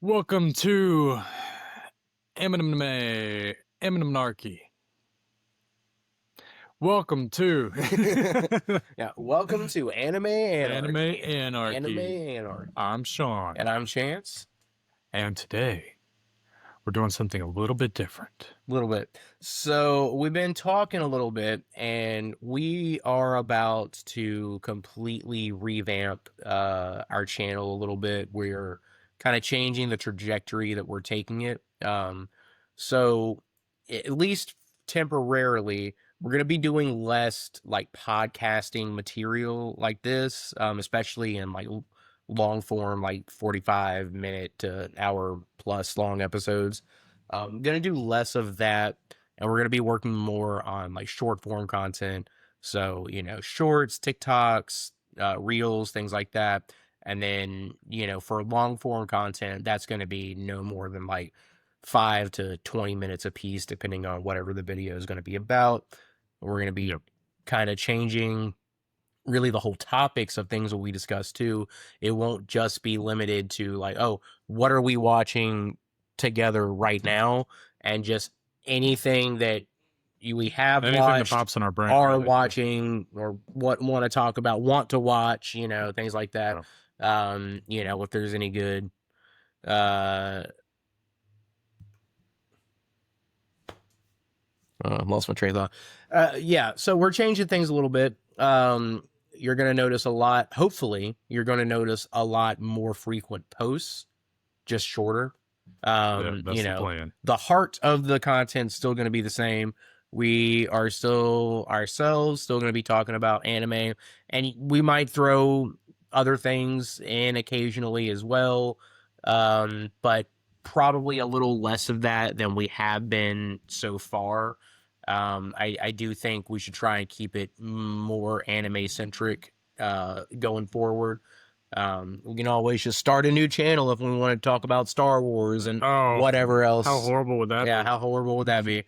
Welcome to Anarchy. Welcome to Yeah, welcome to Anime Anarchy. Anime Anarchy. I'm Sean. And I'm Chance. And today, we're doing something a little bit different. A little bit. So, we've been talking a little bit, and we are about to completely revamp our channel a little bit. We're kind of changing the trajectory that we're taking it. So, at least temporarily, we're going to be doing less like podcasting material like this, especially in like long form, like 45-minute to hour plus long episodes. I'm going to do less of that, and we're going to be working more on like short form content. So, shorts, TikToks, reels, things like that. And then, for long form content, that's going to be no more than like 5 to 20 minutes a piece, depending on whatever the video is going to be about. We're going to be kind of changing really the whole topics of things that we discuss too. It won't just be limited to like, oh, what are we watching together right now? And just anything that we have Anything watched, that pops in our brain, are really. watching, or what want to talk about, want to watch, things like that. If there's any good lost my train of thought. So we're changing things a little bit. You're going to notice a lot. Hopefully, you're going to notice a lot more frequent posts, just shorter. That's the plan. The heart of the content's still going to be the same. We are still ourselves, still going to be talking about anime, and we might throw other things in occasionally as well. But probably a little less of that than we have been so far. I do think we should try and keep it more anime centric going forward. We can always just start a new channel if we want to talk about Star Wars and whatever else. How horrible would that be? Yeah, how horrible would that be?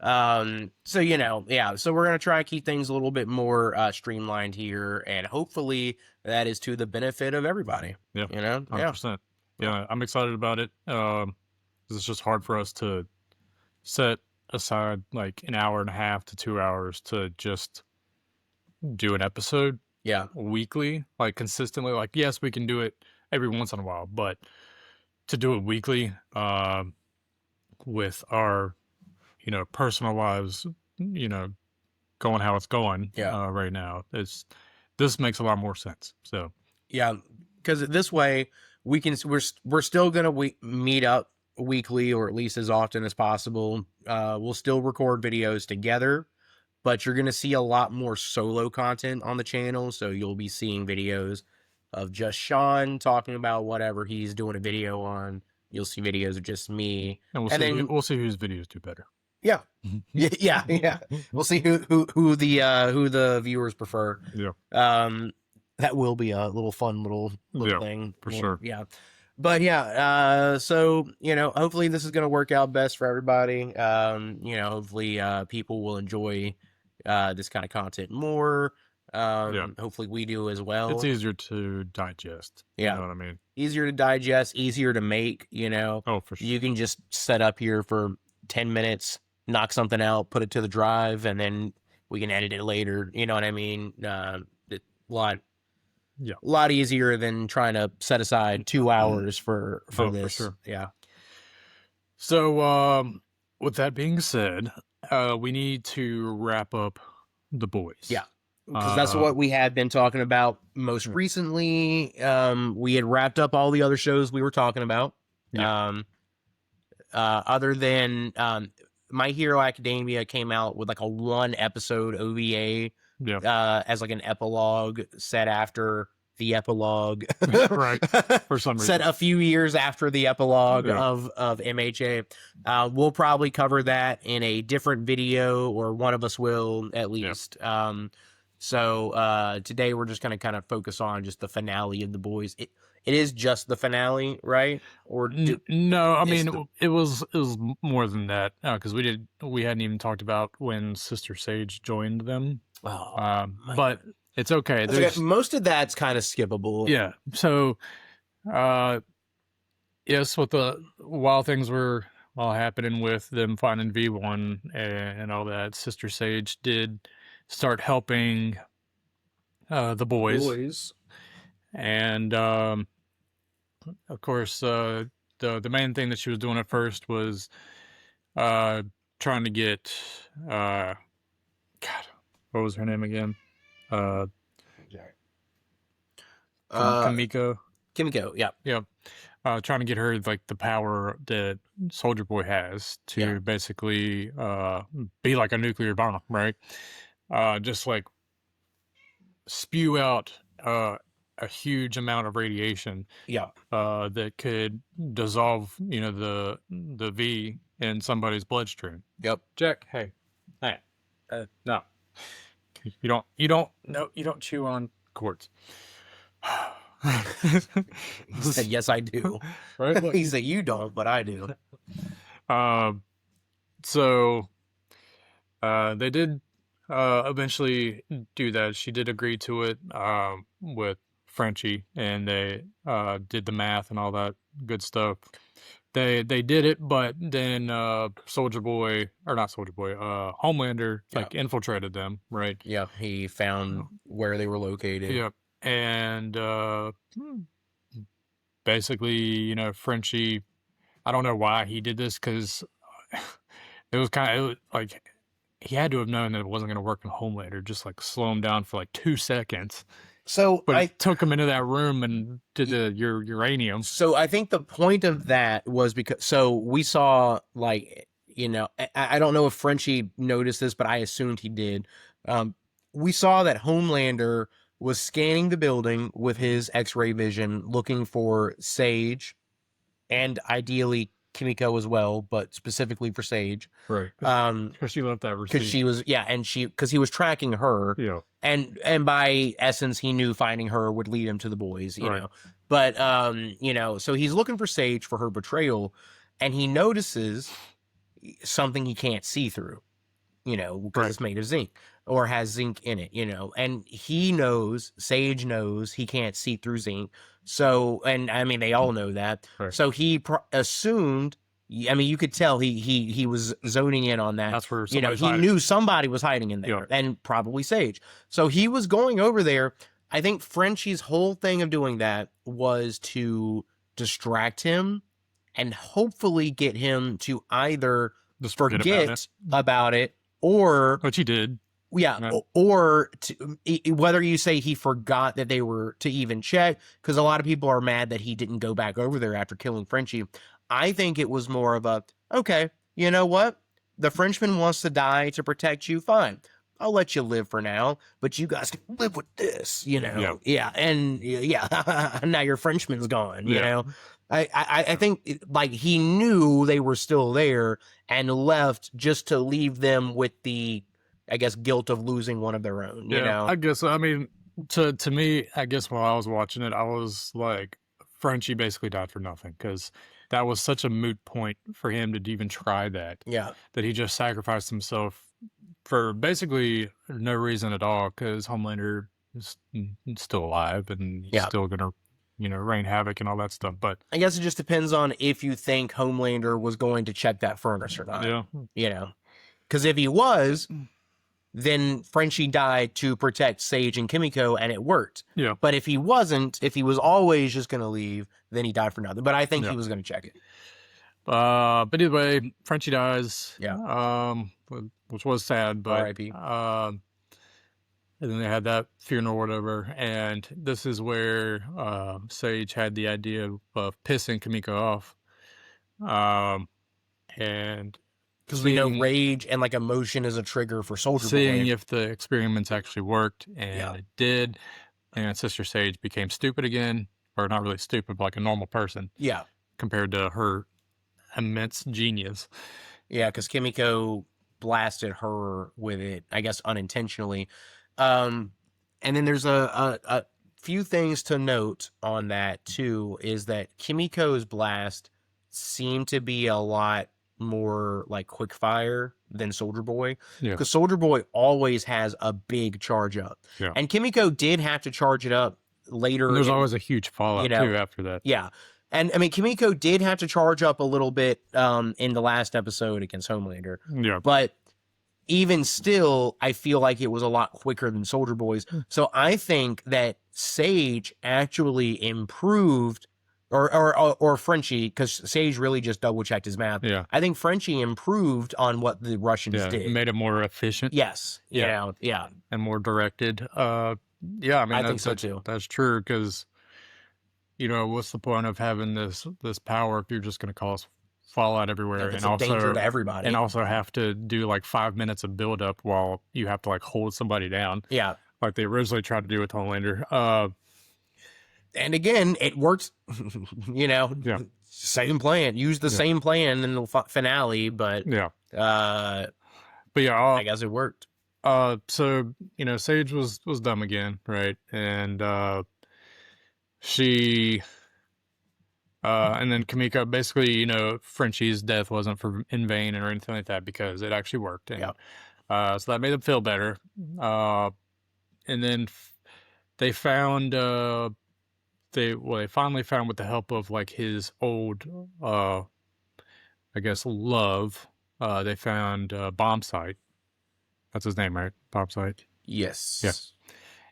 So we're going to try and keep things a little bit more streamlined here, and hopefully that is to the benefit of everybody. Yeah, 100%. Yeah, I'm excited about it. It's just hard for us to set aside like an hour and a half to 2 hours to just do an episode weekly, like consistently. Like, yes, we can do it every once in a while, but to do it weekly with our personal lives going how it's going right now, this makes a lot more sense. So because this way we're still gonna meet up weekly, or at least as often as possible. We'll still record videos together, but you're going to see a lot more solo content on the channel. So you'll be seeing videos of just Sean talking about whatever he's doing a video on. You'll see videos of just me, and we'll see whose videos do better. Yeah. We'll see who the viewers prefer. That will be a little fun little thing for sure. But so hopefully this is going to work out best for everybody. Hopefully people will enjoy this kind of content more. Hopefully we do as well. It's easier to digest. You know what I mean? Easier to digest, easier to make. Oh, for sure. You can just set up here for 10 minutes, knock something out, put it to the drive, and then we can edit it later. You know what I mean? A lot easier than trying to set aside 2 hours for this. For sure. Yeah. So with that being said, we need to wrap up The Boys. Yeah. Because that's what we had been talking about most recently. We had wrapped up all the other shows we were talking about. Other than My Hero Academia came out with like a 1-episode OVA as like an epilogue set after the epilogue. Right. For some reason. Set a few years after the epilogue of MHA. We'll probably cover that in a different video, or one of us will at least. So today we're just going to kind of focus on just the finale of The Boys. It is just the finale, right? Or no, I mean it was more than that, because we hadn't even talked about when Sister Sage joined them. But it's okay. Most of that's kind of skippable. Yeah. So yes, with the while things were all happening with them finding V1 and all that, Sister Sage did start helping the boys, Boys. and of course, the main thing that she was doing at first was uh, trying to get God, what was her name again? Uh, Uh, Kamiko. Kimiko. Yeah. Yeah, trying to get her like the power that Soldier Boy has Yeah. to basically be like a nuclear bomb, right? Just like spew out a huge amount of radiation Yeah. that could dissolve, the V in somebody's bloodstream. Yep. Jack, hey, no, no, you don't chew on cords. He said, "Yes, I do." Right? Look. He said, "You don't, but I do." Um, so they did eventually do that. She did agree to it with Frenchie, and they did the math and all that good stuff. They did it, but then Soldier Boy, or not Soldier Boy, Homelander Yeah. like infiltrated them, right? Yeah. He found where they were located. Yep. And basically, Frenchie, I don't know why he did this because it was like he had to have known that it wasn't going to work in Homelander, just like slow him down for like 2 seconds. So But it took him into that room and did the uranium. So I think the point of that was because we saw like I don't know if Frenchie noticed this, but I assumed he did. We saw that Homelander was scanning the building with his X-ray vision, looking for Sage, and ideally Kimiko as well, but specifically for Sage. Right. Because she left that receipt. Because she was because he was tracking her. Yeah. And by essence, he knew finding her would lead him to the boys, you know. But so he's looking for Sage for her betrayal, and he notices something he can't see through, because it's made of zinc or has zinc in it, and Sage knows he can't see through zinc. So, and I mean, they all know that. Right. So he assumed. I mean, you could tell he was zoning in on that. That's where he knew somebody was hiding in there, and probably Sage. So he was going over there. I think Frenchie's whole thing of doing that was to distract him and hopefully get him to either just forget about it or, which he did. Yeah, right. Or whether you say he forgot that they were to even check, because a lot of people are mad that he didn't go back over there after killing Frenchie. I think it was more of okay, you know what? The Frenchman wants to die to protect you, fine. I'll let you live for now, but you guys can live with this, Yeah, and now your Frenchman's gone, you know? I think like he knew they were still there and left just to leave them with the, I guess, guilt of losing one of their own, you know? I guess, I mean, to me, I guess while I was watching it, I was like, Frenchie basically died for nothing because that was such a moot point for him to even try that. Yeah. That he just sacrificed himself for basically no reason at all because Homelander is still alive and he's still going to, rain havoc and all that stuff. But I guess it just depends on if you think Homelander was going to check that furnace or not. Yeah. Because if he was, then Frenchie died to protect Sage and Kimiko, and it worked. Yeah. But if he wasn't, if he was always just going to leave, then he died for nothing. But I think he was going to check it. But anyway, Frenchie dies. Yeah. Which was sad, but R.I.P. And then they had that funeral or whatever, and this is where Sage had the idea of pissing Kimiko off. And because we know rage and like emotion is a trigger for Soldier Boy. Seeing if the experiments actually worked, and it did, and Sister Sage became stupid again, or not really stupid, but like a normal person. Yeah. Compared to her immense genius. Yeah, because Kimiko blasted her with it, I guess unintentionally. And then there's a few things to note on that too, is that Kimiko's blast seemed to be a lot more like quick fire than Soldier Boy, because Soldier Boy always has a big charge up, and Kimiko did have to charge it up later. And there's always a huge fallout too after that. Yeah. And I mean, Kimiko did have to charge up a little bit in the last episode against Homelander, Yeah. but even still, I feel like it was a lot quicker than Soldier Boy's. So I think that Sage actually improved, or Frenchie, because Sage really just double checked his math. Yeah. I think Frenchie improved on what the Russians Yeah. did. Made it more efficient. Yes. Yeah. Yeah. And more directed. Yeah, I mean, I think so too. That's true, because, you know, what's the point of having this power if you're just going to cause fallout everywhere, It's and a also danger to everybody. and also have to do like 5 minutes of build up while you have to like hold somebody down. Yeah. Like they originally tried to do with Homelander. And again, it worked. You know, Yeah. Same plan. Use the same plan in the finale, but Yeah. but yeah, I guess it worked. So, you know, Sage was dumb again, right? And she and then Kamiko, basically, you know, Frenchie's death wasn't in vain or anything like that, because it actually worked. And so that made them feel better. And then they found they finally found, with the help of like his old I guess love, they found Bomb Site. That's his name, right? Bomb Site. Yes. Yeah.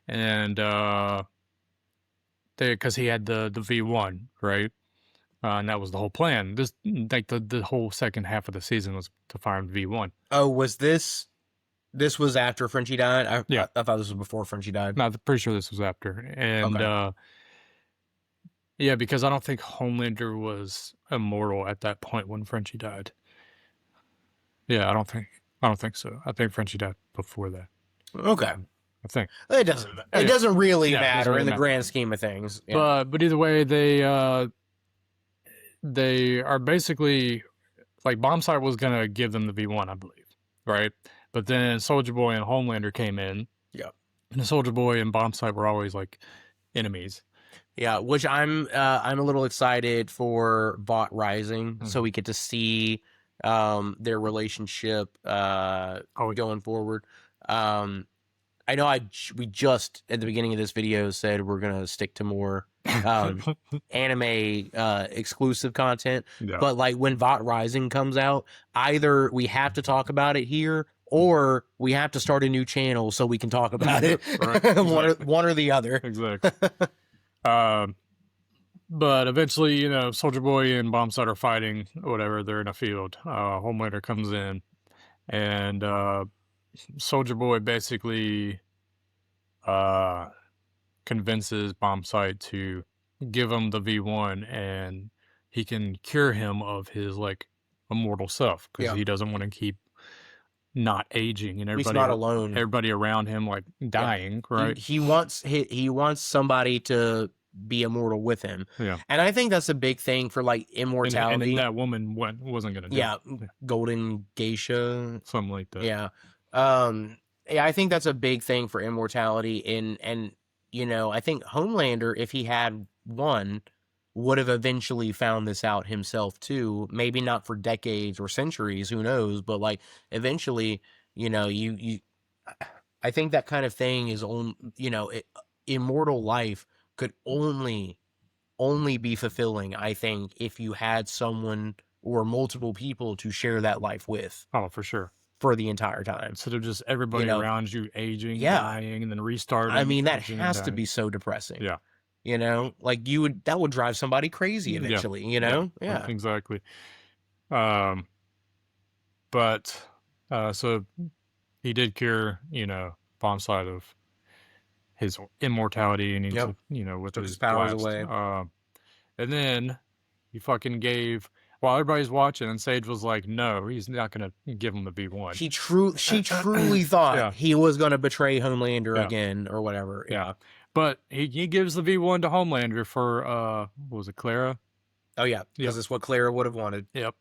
And because he had the V1, right? And that was the whole plan. This, like, the whole second half of the season was to find V1. Oh, was this was after Frenchie died? I thought this was before Frenchie died. No, I'm pretty sure this was after. And yeah, because I don't think Homelander was immortal at that point when Frenchie died. Yeah, I don't think so. I think Frenchie died before that. Okay. I think it doesn't really matter in the grand scheme of things. Yeah. But either way, they are basically, like, Bombsight was gonna give them the V1, I believe, right? But then Soldier Boy and Homelander came in. Yeah. And Soldier Boy and Bombsight were always like enemies. Yeah, which I'm a little excited for Vought Rising, so we get to see their relationship going forward. I know we just at the beginning of this video said we're gonna stick to more anime exclusive content, but like when Vought Rising comes out, either we have to talk about it here, or we have to start a new channel so we can talk about it. One or the other. Exactly. But eventually, you know, Soldier Boy and Bombsight are fighting, whatever. They're in a field. Homelander comes in, and Soldier Boy basically convinces Bombsight to give him the V1, and he can cure him of his, like, immortal self, because he doesn't want to keep not aging, and everybody, he's not alone. Everybody around him, like, dying, right? He wants somebody to be immortal with him. Yeah. And I think that's a big thing for, like, immortality. And that woman wasn't gonna do it. Golden Geisha. Something like that. Yeah. Yeah, I think that's a big thing for immortality. And you know, I think Homelander, if he had one, would have eventually found this out himself too. Maybe not for decades or centuries, who knows, but like eventually, you know, I think that kind of thing is immortal life could only be fulfilling, I think, if you had someone or multiple people to share that life with. Oh, for sure. For the entire time. Instead of just everybody around you aging, dying, and then restarting. I mean, that has to be so depressing. Yeah. You know, like that would drive somebody crazy eventually, you know? Yeah. Exactly. But so he did cure, you know, Bombsight of his immortality, and he, you know, with his powers away. And then he fucking gave, while everybody's watching, and Sage was like, no, he's not going to give him the V1. She truly thought he was going to betray Homelander again or whatever. Yeah. But he gives the V1 to Homelander for, what was it, Clara? Oh, yeah. Because it's what Clara would have wanted. Yep.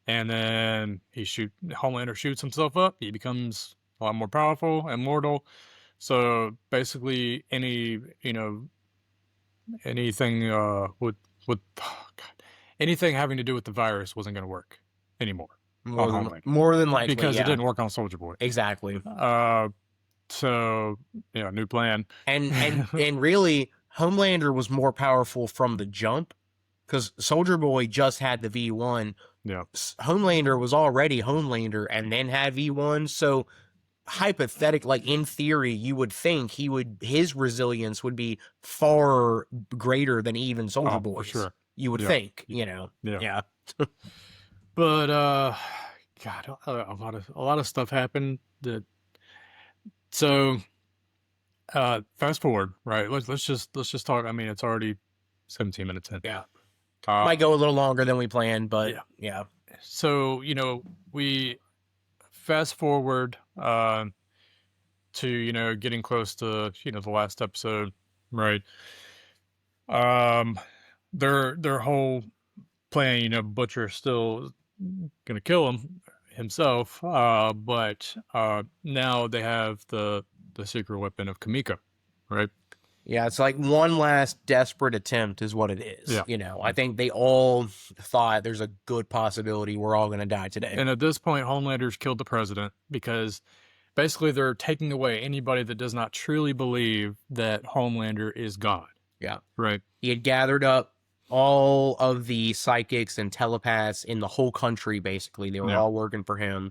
And then Homelander shoots himself up. He becomes a lot more powerful, immortal. So basically anything anything having to do with the virus wasn't going to work anymore. More than likely, because it didn't work on Soldier Boy. Exactly. So new plan. And really, Homelander was more powerful from the jump, because Soldier Boy just had the V1. Yeah. Homelander was already Homelander and then had V1. So hypothetical, like in theory, you would think his resilience would be far greater than even Soldier Oh, for Boy's. sure. You would Yeah. think, you know. Yeah. Yeah. But God, a lot of stuff happened. So fast forward, right? Let's just talk. I mean, it's already 17 minutes in. Yeah. Uh, Might go a little longer than we planned, but yeah. yeah. So we fast forward to getting close to the last episode, right? Um, their whole plan, Butcher still gonna kill himself, but now they have the secret weapon of Kamiko, right? Yeah, it's like one last desperate attempt is what it is. Yeah. You know, I think they all thought there's a good possibility we're all going to die today. And at this point, Homelander's killed the president because basically they're taking away anybody that does not truly believe that Homelander is God. Yeah. Right. He had gathered up all of the psychics and telepaths in the whole country, basically. They were all working for him.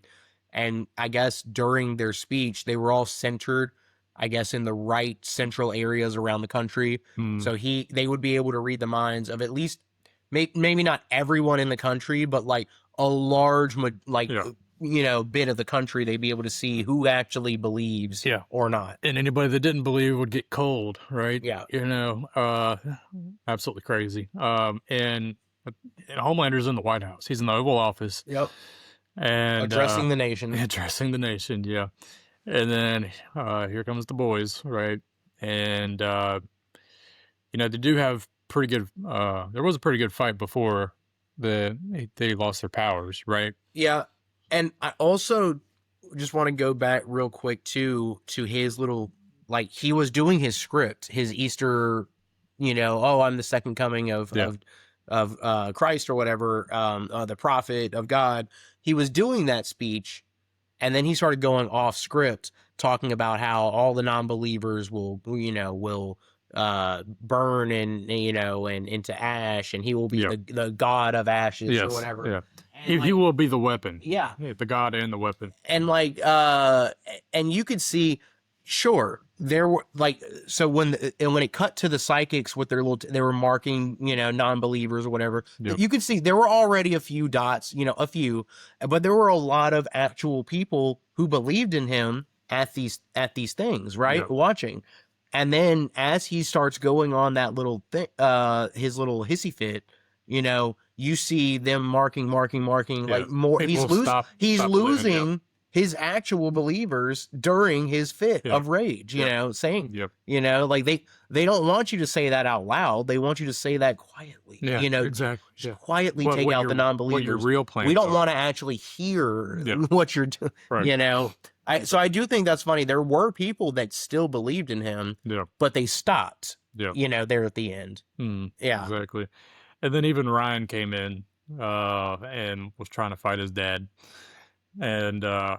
And I guess during their speech, they were all centered, I guess, in the right central areas around the country. So they would be able to read the minds of at least maybe not everyone in the country, but like a large bit of the country. They'd be able to see who actually believes or not. And anybody that didn't believe would get cold, right? Yeah. Absolutely crazy. And Homelander's in the White House. He's in the Oval Office. Yep. And addressing the nation. Addressing the nation, yeah. And then here comes the boys, right? And they do have pretty good there was a pretty good fight before they lost their powers, right? Yeah. And I also just want to go back real quick to his little, like, he was doing his script, his Easter, I'm the second coming of Christ or whatever, the prophet of God. He was doing that speech, and then he started going off script, talking about how all the non-believers will burn and into ash, and he will be the god of ashes or whatever. Yeah. He will be the weapon. Yeah. The god and the weapon. And and you could see, sure, there were so when it cut to the psychics with their they were marking, non-believers or whatever, you could see there were already a few dots, but there were a lot of actual people who believed in him at these things, right? Watching. And then as he starts going on that little thing, his little hissy fit, you see them marking like more. People He's losing his actual believers during his fit of rage, saying, like they don't want you to say that out loud. They want you to say that quietly, exactly. Just quietly take out the non-believers. What your real plan. We don't want to actually hear what you're doing, right. So I do think that's funny. There were people that still believed in him, but they stopped, there at the end. Yeah, exactly. And then even Ryan came in and was trying to fight his dad. And I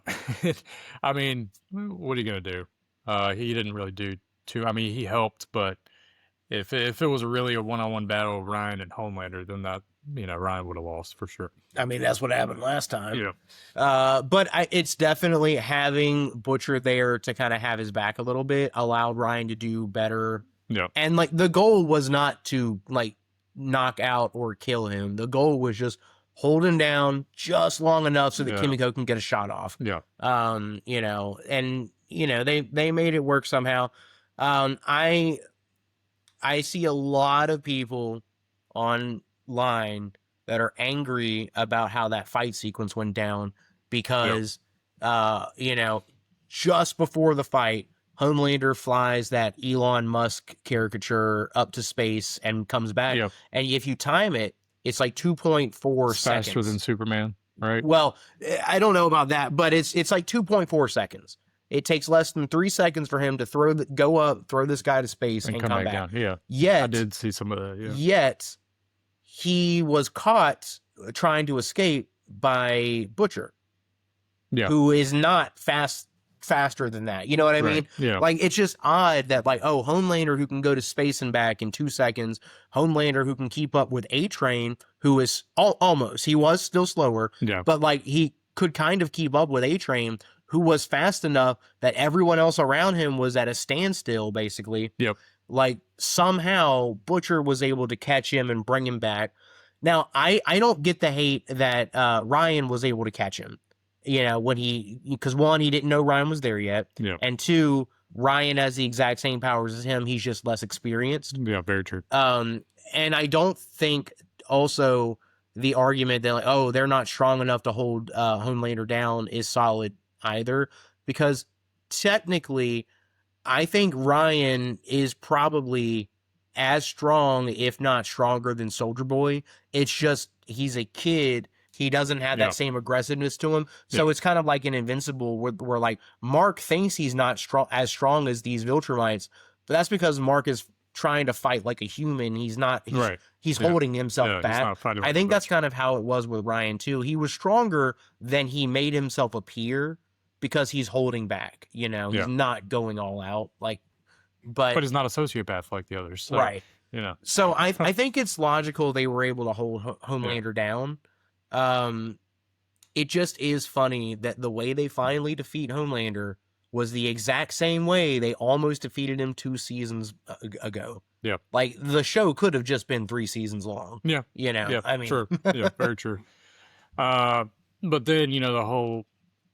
mean, what are you going to do? He didn't really do too. I mean, he helped, but if it was really a one-on-one battle of Ryan and Homelander, then that, Ryan would have lost for sure. I mean, that's what happened last time. Yeah. But it's definitely having Butcher there to kind of have his back a little bit allowed Ryan to do better. Yeah. And the goal was not to knock out or kill him. The goal was just hold him down just long enough so that Kimiko can get a shot off. Yeah. They made it work somehow. I see a lot of people online that are angry about how that fight sequence went down because, just before the fight, Homelander flies that Elon Musk caricature up to space and comes back. Yeah. And if you time it, it's like 2.4 seconds. Faster than Superman, right? Well, I don't know about that, but it's like 2.4 seconds. It takes less than 3 seconds for him to go up, throw this guy to space, and come back down. Yeah. Yet, I did see some of that. Yeah. Yet, he was caught trying to escape by Butcher. Yeah. Who is not fast faster than that. You know what I Right. mean? Yeah. Like, it's just odd that, like, oh, Homelander who can go to space and back in 2 seconds, Homelander who can keep up with A-Train, who is almost, he was still slower, Yeah. but like he could kind of keep up with A-Train, who was fast enough that everyone else around him was at a standstill, basically. Yep. Like, somehow Butcher was able to catch him and bring him back. Now, I don't get the hate that Ryan was able to catch him. You know, when because one, he didn't know Ryan was there yet. Yeah. And two, Ryan has the exact same powers as him. He's just less experienced. Yeah. Very true. And I don't think also the argument that, like, oh, they're not strong enough to hold Homelander down is solid either, because technically I think Ryan is probably as strong, if not stronger, than Soldier Boy. It's just he's a kid. He doesn't have Yeah. that same aggressiveness to him. So it's kind of like an Invincible where like Mark thinks he's not strong as these Viltrumites, but that's because Mark is trying to fight like a human. He's not. Right. He's Yeah. holding himself Yeah, he's back. not fighting I with think the that's kind of how it was with Ryan too. He was stronger than he made himself appear because he's holding back. You know, Yeah. he's not going all out. Like, but But he's not a sociopath like the others. So, right. You know. So I think it's logical they were able to hold Homelander down. It just is funny that the way they finally defeat Homelander was the exact same way they almost defeated him 2 seasons ago. Yeah. Like, the show could have just been 3 seasons long. Yeah. You know, Yeah. I mean, True. Yeah. Very true. But then, you know, the whole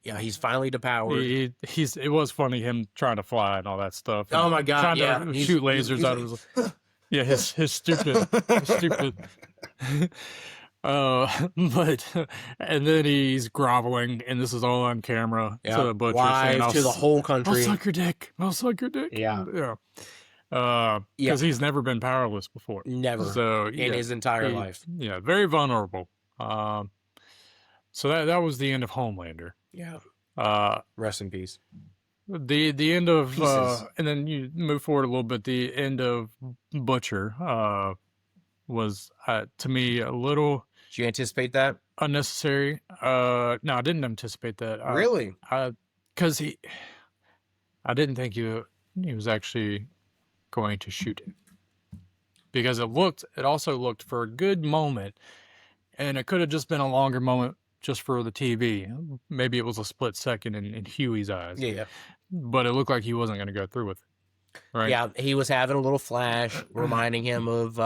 yeah, he's finally depowered. it was funny him trying to fly and all that stuff. Oh my God, trying yeah. to shoot lasers out of his. Yeah, his stupid. But and then he's groveling, and this is all on camera to the butcher, saying, live to the whole country. I'll suck your dick. I'll suck your dick. Yeah. Yeah. Because he's never been powerless before. Never. So in his entire life. Yeah, very vulnerable. So that was the end of Homelander. Yeah. Rest in peace. The end of Pieces. and then you move forward a little bit. The end of Butcher was to me a little. Did you anticipate that? Unnecessary. No, I didn't anticipate that. Really? Because I didn't think he was actually going to shoot him. Because it also looked for a good moment, and it could have just been a longer moment just for the TV. Maybe it was a split second in Huey's eyes. Yeah. But it looked like he wasn't going to go through with it. Right? Yeah, he was having a little flash reminding him of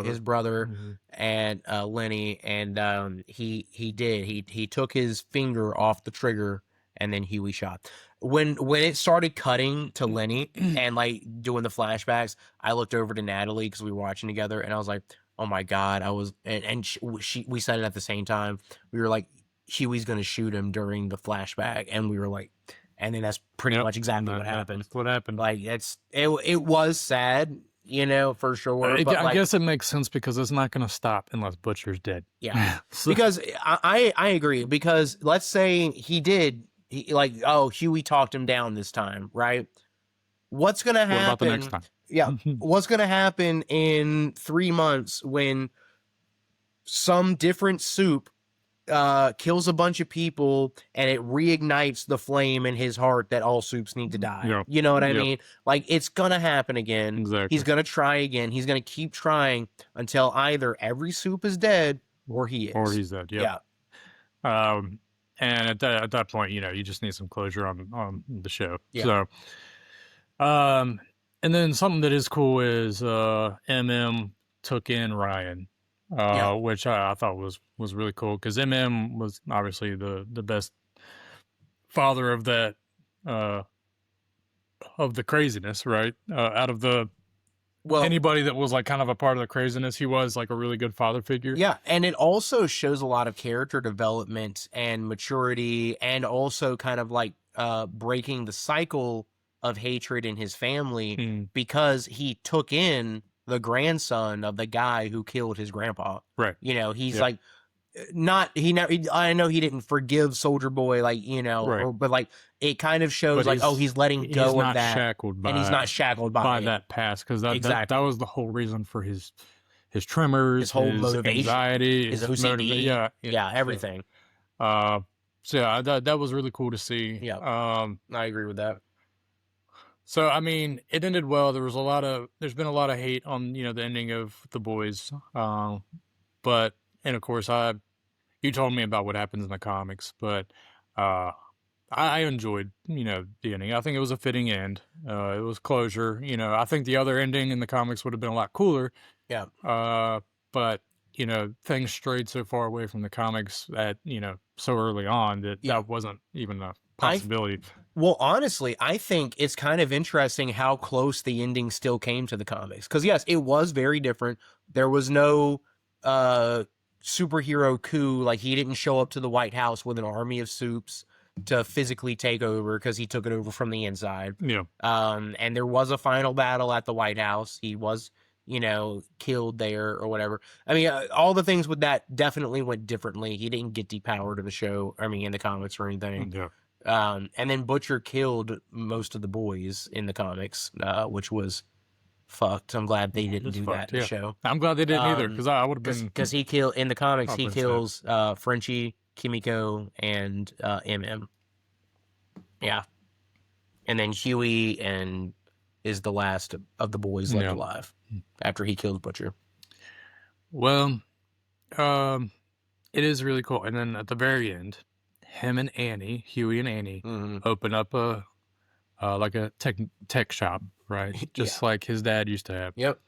his brother and Lenny, and he took his finger off the trigger, and then Huey shot. When it started cutting to Lenny and like doing the flashbacks, I looked over to Natalie because we were watching together, and I was like, "Oh my God!" We said it at the same time. We were like, "Huey's gonna shoot him during the flashback," and we were like. And then that's pretty much exactly what happened. That's what happened. Like, it was sad, you know, for sure. But I guess it makes sense because it's not going to stop unless Butcher's dead. Yeah. Because I agree. Because let's say Huey talked him down this time, right? What's going to happen? What about the next time? Yeah. What's going to happen in 3 months when some different soup kills a bunch of people and it reignites the flame in his heart that all soups need to die. Yeah. You know what I mean? Like, it's gonna happen again. Exactly. He's gonna try again. He's gonna keep trying until either every soup is dead or he is. Or he's dead. Yep. Yeah. And at that point, you know, you just need some closure on the show. Yeah. So, and then something that is cool is MM took in Ryan. Which I thought was really cool because MM was obviously the best father of that of the craziness, right? Out of anybody that was like kind of a part of the craziness, he was like a really good father figure. Yeah, and it also shows a lot of character development and maturity, and also kind of like breaking the cycle of hatred in his family because he took in the grandson of the guy who killed his grandpa. Right. You know, he's like, I know he didn't forgive Soldier Boy, like, you know, but like, it kind of shows like, he's letting go of that. And he's not shackled by that past. Because that was the whole reason for his tremors, his whole motivation, anxiety, his OCD. Yeah, everything. So yeah, that was really cool to see. Yeah, I agree with that. So I mean, it ended well. There's been a lot of hate on the ending of The Boys. But and of course you told me about what happens in the comics, but uh I enjoyed, the ending. I think it was a fitting end. It was closure. I think the other ending in the comics would have been a lot cooler. Yeah, But things strayed so far away from the comics at so early on that yeah. that wasn't even a I possibility. Well, honestly, I think it's kind of interesting how close the ending still came to the comics. Because yes, it was very different. There was no uh superhero coup. Like he didn't show up to the White House with an army of soups to physically take over because he took it over from the inside. Yeah, And there was a final battle at the White House. He was, killed there or whatever. I mean, all the things with that definitely went differently. He didn't get depowered in the show. I mean, in the comics or anything. yeah, And then Butcher killed most of the boys in the comics, which was fucked. I'm glad they didn't it's do that fucked. in the Yeah, show. I'm glad they didn't either because I would have been. Because he killed in the comics, I've he been sad. kills Frenchie, Kimiko, and MM. Yeah, and then Huey and is the last of the boys left Yeah. alive after he kills Butcher. Well, um, it is really cool. And then at the very end, him and Annie, Huey and Annie, Mm-hmm. open up a like a tech shop, right? Just like his dad used to have. Yep.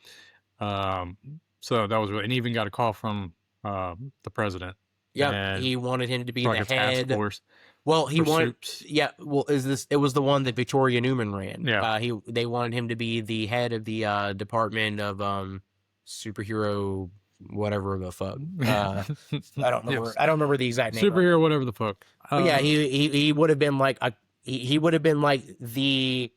So that was really, and he even got a call from the president. Yep. And He wanted him to be for, the like a task head. force Well, he for wanted. soups. Yeah. Well, it was the one that Victoria Newman ran. Yeah. They wanted him to be the head of the department of superhero whatever the fuck. I don't remember. Yes. I don't remember the exact name. Superhero, whatever the fuck. But yeah, he would have been like he would have been like the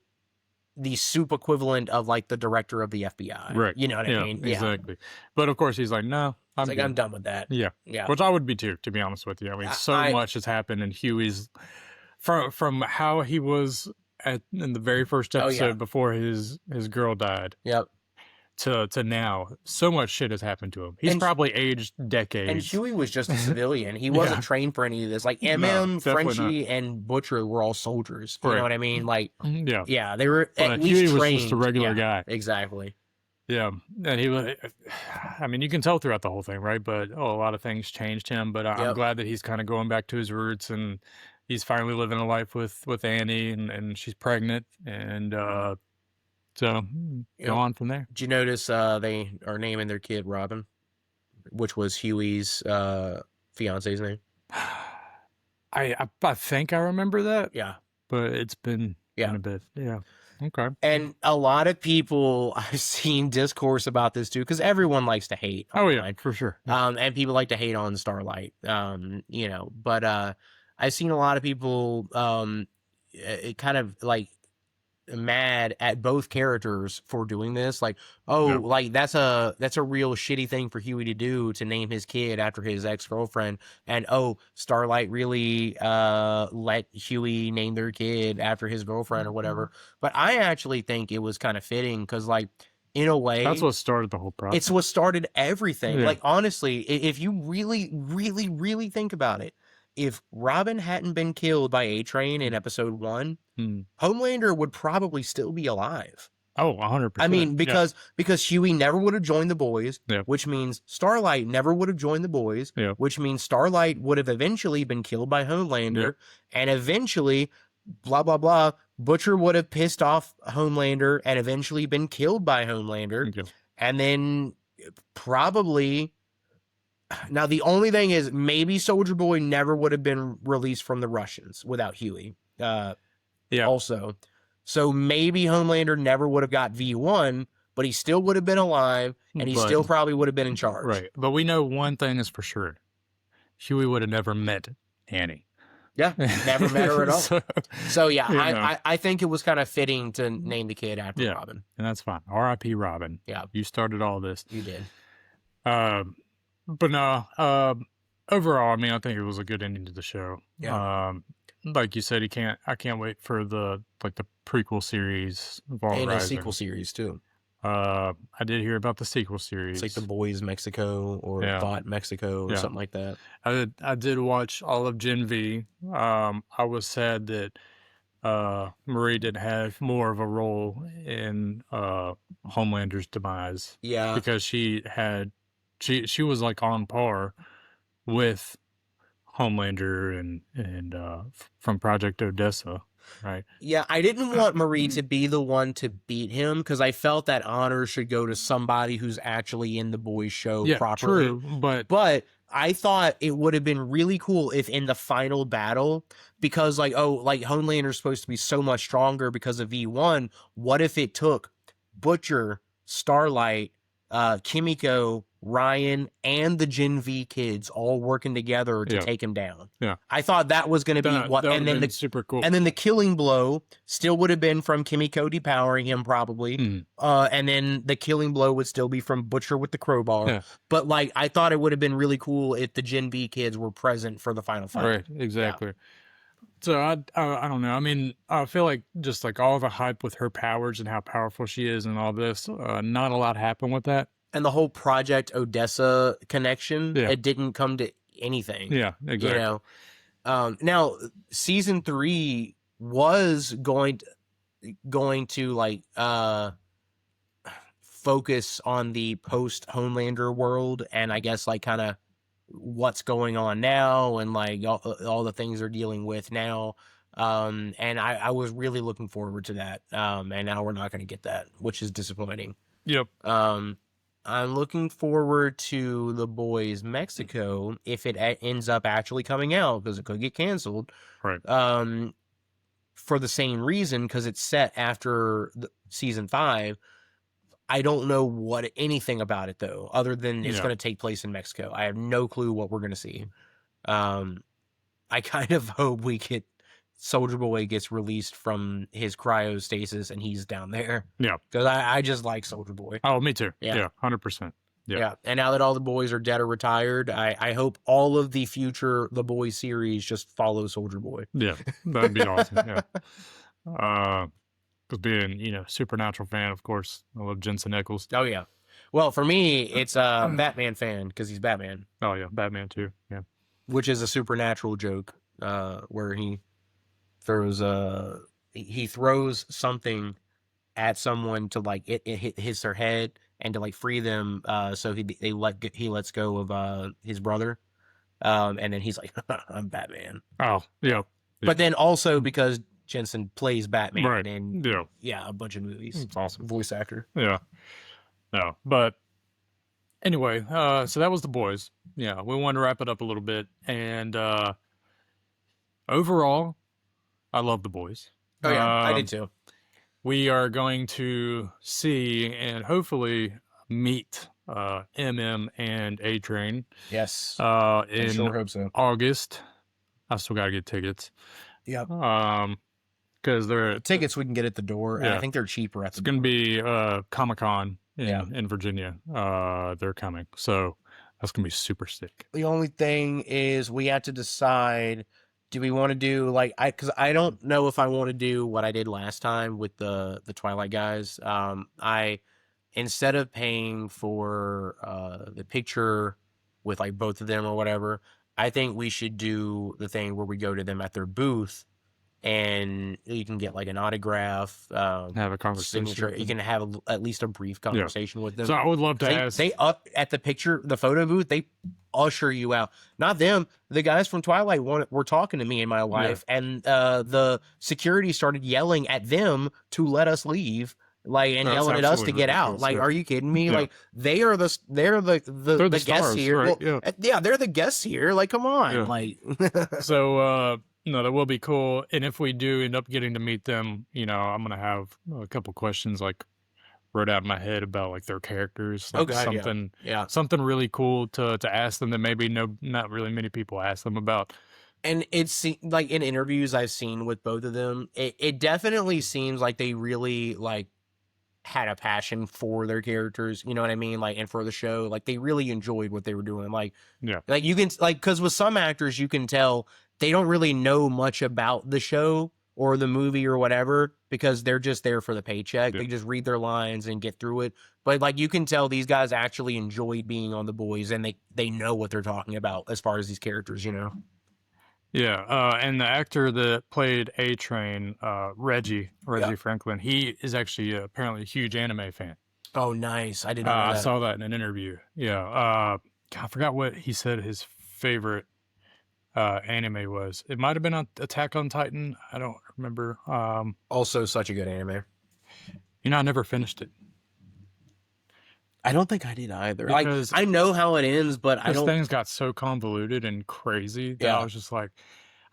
soup equivalent of like the director of the FBI. Right. You know what I mean? Yeah. Exactly. But of course, he's like, no, It's like, I'm done with that. Yeah. Yeah. Which I would be too, to be honest with you. I mean, so much has happened, and Huey's from how he was in the very first episode before his girl died. Yep. To now, so much shit has happened to him. He's probably aged decades. And Huey was just a civilian. He wasn't trained for any of this. Like MM, Frenchie, and Butcher were all soldiers. You know what I mean? Like, yeah, they were at least Huey trained. was just a regular guy. Exactly. Yeah, and he was. I mean, you can tell throughout the whole thing, right? But a lot of things changed him. But I'm glad that he's kind of going back to his roots, and he's finally living a life with Annie, and she's pregnant, and so go on from there. Did you notice they are naming their kid Robin, which was Huey's fiance's name? I think I remember that. Yeah, but it's been a bit. Yeah. Okay. And a lot of people I've seen discourse about this too, because everyone likes to hate. Online. For sure. And people like to hate on Starlight. But I've seen a lot of people kind of like mad at both characters for doing this. Like, like that's a real shitty thing for Huey to do, to name his kid after his ex-girlfriend. And Starlight really let Huey name their kid after his girlfriend or whatever. But I actually think it was kind of fitting, because like, in a way, that's what started the whole process. It's what started everything. Like, honestly, if you really, really, really think about it, if Robin hadn't been killed by A-Train in episode 1, Homelander would probably still be alive. Oh, 100%. I mean, because Huey never would have joined the boys, which means Starlight never would have joined the boys, which means Starlight would have eventually been killed by Homelander, and eventually, blah, blah, blah, Butcher would have pissed off Homelander and eventually been killed by Homelander, and then probably... Now, the only thing is, maybe Soldier Boy never would have been released from the Russians without Huey. Also. So maybe Homelander never would have got V1, but he still would have been alive, and he still probably would have been in charge. Right. But we know one thing is for sure. Huey would have never met Annie. Yeah, never met her at all. So yeah, I think it was kind of fitting to name the kid after Robin. And that's fine. R.I.P. Robin. Yeah. You started all this. You did. But no, overall, I mean, I think it was a good ending to the show. Yeah. Like you said, I can't wait for the prequel series of All And Rising. a sequel series too. I did hear about the sequel It's like The series. Boys Mexico or Yeah, Vought Mexico or yeah. something like that. I did watch all of Gen V. I was sad that Marie did have more of a role in Homelander's demise Yeah. because she was like on par with Homelander and from Project Odessa, right? Yeah, I didn't want Marie to be the one to beat him because I felt that honor should go to somebody who's actually in the boys show Yeah, properly. true, but But I thought it would have been really cool if in the final battle, because like, oh, like Homelander's supposed to be so much stronger because of V1. What if it took Butcher, Starlight, Kimiko, Ryan, and the Gen V kids all working together to yeah, take him down? yeah, I thought that was going to be that what, that would have been super cool. and then the killing blow still would have been from Kimiko depowering him, probably. Mm, And then the killing blow would still be from Butcher with the crowbar. yeah, But like, I thought it would have been really cool if the Gen V kids were present for the final fight. right, Yeah. exactly. So I don't know. I mean, I feel like just like all the hype with her powers and how powerful she is and all this, not a lot happened with that. And the whole Project Odessa connection, Yeah, it didn't come to anything. yeah, You exactly. know, now season 3 was going to like focus on the post Homelander world, and I guess like kind of what's going on now and like all the things they're dealing with now. And I was really looking forward to that. And now we're not going to get that, which is disappointing. Yep. I'm looking forward to The Boys Mexico if it ends up actually coming out, because it could get canceled. Right. For the same reason, because it's set after season 5. I don't know anything about it though, other than it's Yeah. going to take place in Mexico. I have no clue what we're going to see. I kind of hope we get Soldier Boy gets released from his cryostasis and he's down there. Yeah. Because I just like Soldier Boy. Oh, me too. Yeah. Yeah. 100%. Yeah. Yeah. And now that all the boys are dead or retired, I hope all of the future The Boys series just follow Soldier Boy. Yeah. That'd be awesome. Yeah. Because being, Supernatural fan, of course, I love Jensen Ackles. Oh yeah. Well, for me, it's a Batman fan because he's Batman. Oh yeah, Batman too. Yeah. Which is a Supernatural joke, where he throws something at someone to like it hits their head and to like free them. So he lets go of his brother, and then he's like, I'm Batman. Oh yeah. But then also because Jensen plays Batman Right. in a bunch of movies. It's awesome. Voice actor. Yeah. No, but anyway, so that was The Boys. Yeah, we wanted to wrap it up a little bit, and overall, I love The Boys. Oh yeah, I did too. We are going to see and hopefully meet MM and A Train. Yes. In I sure hope so. August. I still gotta get tickets. Yep. Because they're tickets we can get at the door, and Yeah. I think they're cheaper at the it's gonna be Comic-Con Yeah. in Virginia. They're coming, so that's gonna be super sick. The only thing is we have to decide, do we want to do because I don't know if I want to do what I did last time with the Twilight guys. I instead of paying for the picture with like both of them or whatever, I think we should do the thing where we go to them at their booth and you can get like an autograph, Have a conversation. signature. You can have at least a brief conversation with them. So I would love to ask. They up at the photo booth, they usher you out. Not them. The guys from Twilight were talking to me and my wife, and the security started yelling at them to let us leave, and That's yelling at us to absolutely get out. ridiculous, Like, yeah. are you kidding me? Yeah. Like, they're the guests stars, here. right, Well, yeah, they're the guests here. Like, come on. Yeah. Like, So no, that will be cool. And if we do end up getting to meet them, I'm gonna have a couple questions like wrote out in my head about like their characters, like yeah. something really cool to ask them that maybe not really many people ask them about. And it's like in interviews I've seen with both of them, it definitely seems like they really like had a passion for their characters, you know what I mean? Like, and for the show, like they really enjoyed what they were doing. Like you can because with some actors you can tell they don't really know much about the show, or the movie or whatever, because they're just there for the paycheck. Yeah. They just read their lines and get through it. But like you can tell these guys actually enjoy being on The Boys, and they know what they're talking about as far as these characters, you know. Yeah, and the actor that played A Train, Reggie Yeah. Franklin, he is actually apparently a huge anime fan. Oh, nice. I did not know I that. saw that in an interview. Yeah, God, I forgot what he said his favorite anime was. It might have been on Attack on Titan. I don't remember. Also, such a good anime. You know, I never finished it I don't think I did either. because I know how it ends, but I this don't. thing's got so convoluted and crazy that I Yeah. was just like,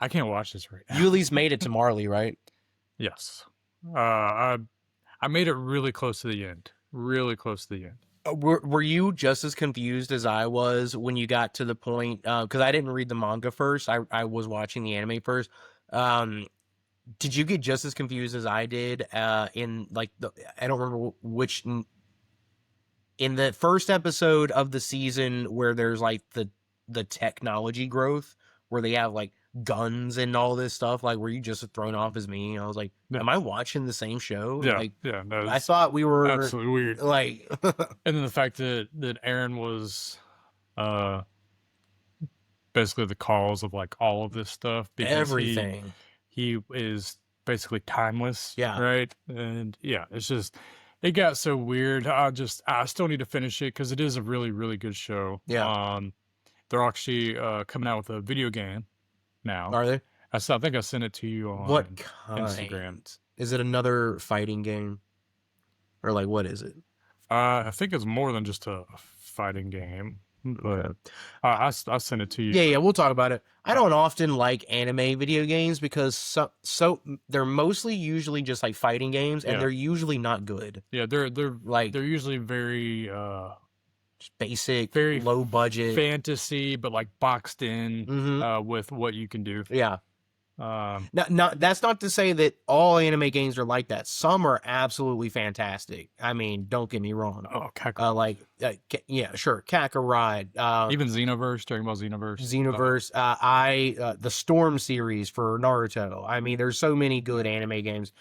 I can't watch this right now. You at least made it to Marley, right? Yes, I made it really close to the end. Really close to the end. Were you just as confused as I was when you got to the point? Because I didn't read the manga first. I was watching the anime first. Did you get just as confused as I did? In like I don't remember which in the first episode of the season where there's like the technology growth where they have like guns and all this stuff. Like, were you just as thrown off as me? I was like, Yeah. am I watching the same show? Yeah, Like, yeah. No, I it's thought we were absolutely weird. like, And then the fact that Aaron was uh basically the cause of like all of this stuff because everything. he is basically timeless. Yeah. Right. And yeah, it's just it got so weird. I still need to finish it because it is a really, really good show. Yeah. They're actually coming out with a video game now. Are they? I think I sent it to you on What kind? Instagram. Is it another fighting game? Or like what is it? I think it's more than just a fighting game. But I sent it to you. Yeah, we'll talk about it. I don't often like anime video games because so they're mostly usually just like fighting games, and Yeah. they're usually not good. Yeah, they're Like they're usually very just basic, very low budget. fantasy, but like boxed in Mhm. with what you can do. Yeah. Um, Not that's not to say that all anime games are like that. Some are absolutely fantastic. I mean, don't get me wrong. oh, Kakarot. Yeah, sure, Kakarot, Even Xenoverse, talking about Xenoverse. Xenoverse, the Storm series for Naruto. I mean, there's so many good anime games,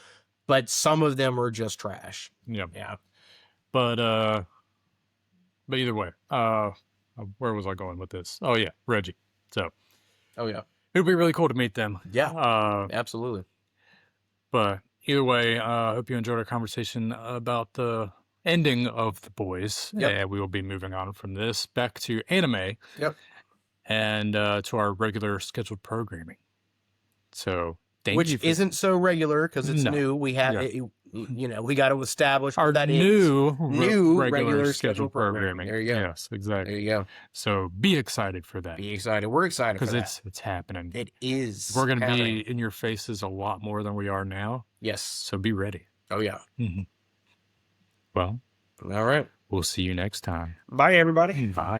but some of them are just trash. Yeah. Yeah. But either way, where was I going with this? Oh yeah, Reggie. So Oh yeah. it would be really cool to meet them. Yeah. Absolutely. But either way, I hope you enjoyed our conversation about the ending of The Boys. Yep. And we will be moving on from this back to anime. Yep. And to our regular scheduled programming. So thank Which you. isn't so regular because it's No. new. We have, Yeah. you know, we got to establish Our what that is. new regular scheduled scheduled programming. There you go. Yes, exactly. There you go. So be excited for that Be excited. We're excited for because that. it's happening. It is. We're going to happening. be in your faces a lot more than we are now. Yes. So be ready. Oh yeah. Well, All right. we'll see you next time. Bye, everybody. Bye.